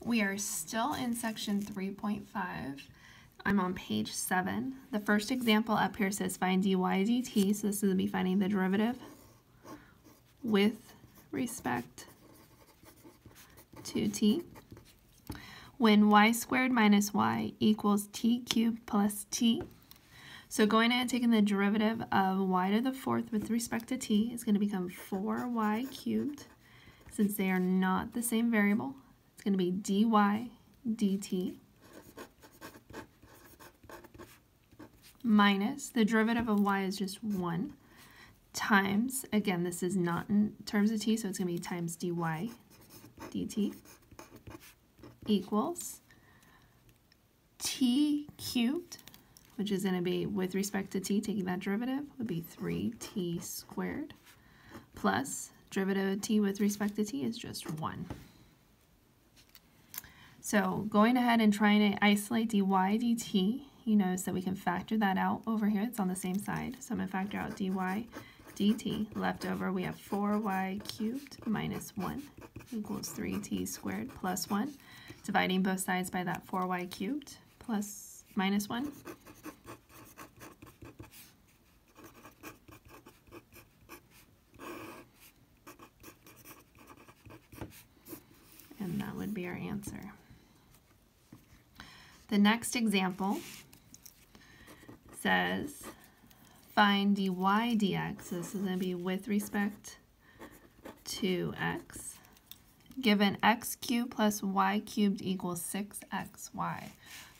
We are still in section 3.5. I'm on page 7. The first example up here says find dy dt, so this is going to be finding the derivative with respect to t. When y squared minus y equals t cubed plus t. So going ahead and taking the derivative of y to the fourth with respect to t is going to become 4y cubed. Since they are not the same variable, it's going to be dy dt minus the derivative of y is just 1 times, again this is not in terms of t, so it's going to be times dy dt equals t cubed, which is going to be with respect to t, taking that derivative would be 3t squared, plus derivative of t with respect to t is just 1. So going ahead and trying to isolate dy dt, you notice that we can factor that out over here. It's on the same side. So I'm going to factor out dy dt. Left over we have 4y cubed minus 1 equals 3t squared plus 1. Dividing both sides by that 4y cubed plus minus 1. And that would be our answer. The next example says find dy dx. So this is going to be with respect to x. Given x cubed plus y cubed equals 6xy.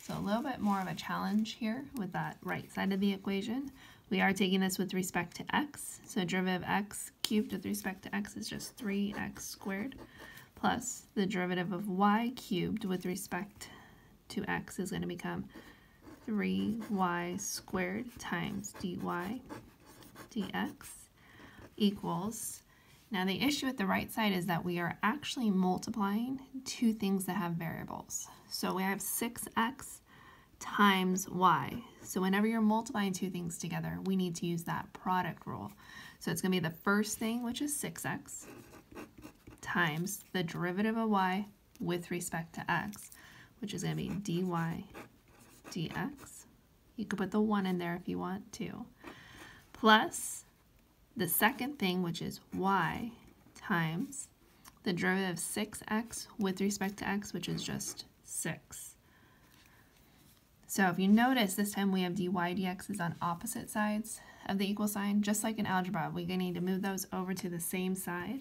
So a little bit more of a challenge here with that right side of the equation. We are taking this with respect to x. So derivative of x cubed with respect to x is just 3x squared. Plus the derivative of y cubed with respect to x is going to become 3y squared times dy dx equals, now the issue with the right side is that we are actually multiplying two things that have variables. So we have 6x times y. So whenever you're multiplying two things together, we need to use that product rule. So it's going to be the first thing, which is 6x, times the derivative of y with respect to x, which is going to be dy dx. You could put the 1 in there if you want to. Plus the second thing, which is y, times the derivative of 6x with respect to x, which is just 6. So if you notice, this time we have dy dx is on opposite sides of the equal sign. Just like in algebra, we're going to need to move those over to the same side.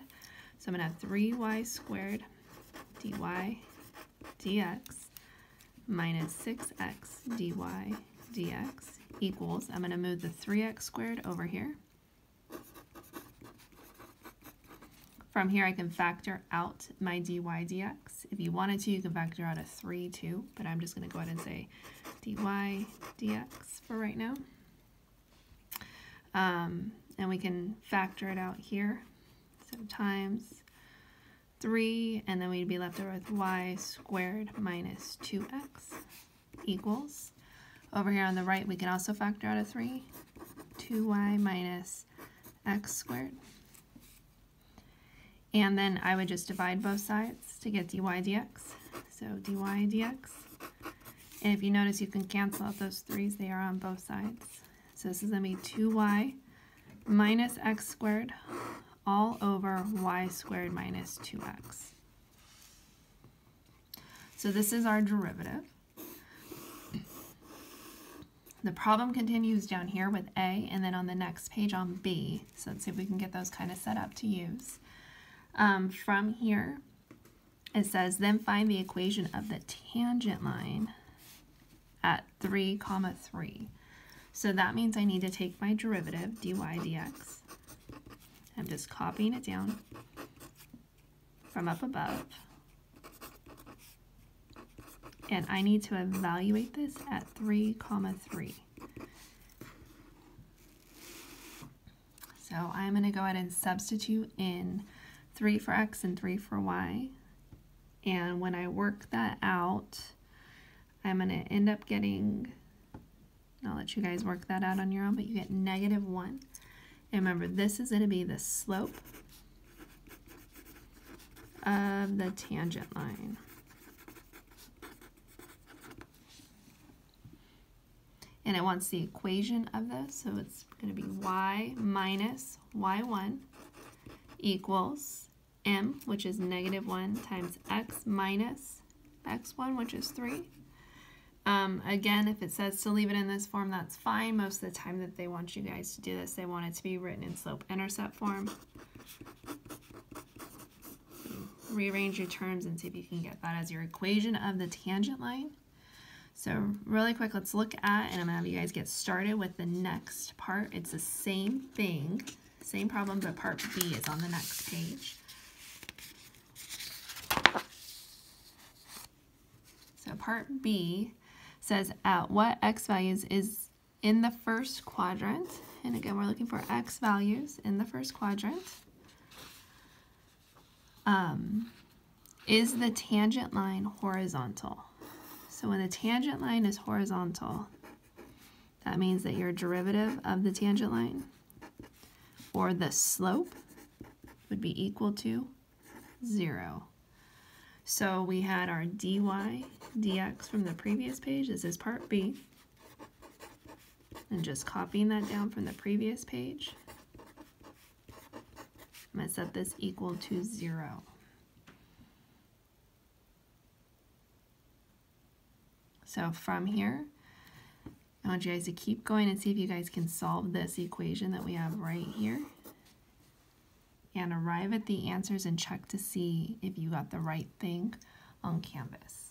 So I'm going to have 3y squared dy dx minus 6x dy dx equals, I'm going to move the 3x squared over here. From here I can factor out my dy dx. If you wanted to, you can factor out a 3 too, but I'm just going to go ahead and say dy dx for right now. And we can factor it out here. So times 3, and then we'd be left over with y squared minus 2x equals. Over here on the right, we can also factor out a 3, 2y minus x squared. And then I would just divide both sides to get dy dx. So dy dx. And if you notice, you can cancel out those 3's. They are on both sides. So this is going to be 2y minus x squared all over y squared minus 2x. So this is our derivative. The problem continues down here with A, and then on the next page on B. So let's see if we can get those kind of set up to use. From here, it says, then find the equation of the tangent line at 3, 3. So that means I need to take my derivative, dy dx. I'm just copying it down from up above. And I need to evaluate this at 3, 3. So I'm going to go ahead and substitute in 3 for x and 3 for y. And when I work that out, I'm going to end up getting, I'll let you guys work that out on your own, but you get -1. And remember, this is going to be the slope of the tangent line. and it wants the equation of this, so it's going to be y minus y1 equals m, which is -1, times x minus x1, which is 3. Again, if it says to leave it in this form, that's fine. Most of the time that they want you guys to do this, they want it to be written in slope-intercept form. Rearrange your terms and see if you can get that as your equation of the tangent line. So really quick, let's look at, and I'm going to have you guys get started with the next part. It's the same thing, same problem, but part B is on the next page. So part B says at what x values is in the first quadrant, and again we're looking for x values in the first quadrant, is the tangent line horizontal? So when the tangent line is horizontal, that means that your derivative of the tangent line, or the slope, would be equal to 0. So we had our dy dx from the previous page. This is part B. And just copying that down from the previous page, I'm going to set this equal to 0. So from here, I want you guys to keep going and see if you guys can solve this equation that we have right here and arrive at the answers and check to see if you got the right thing on Canvas.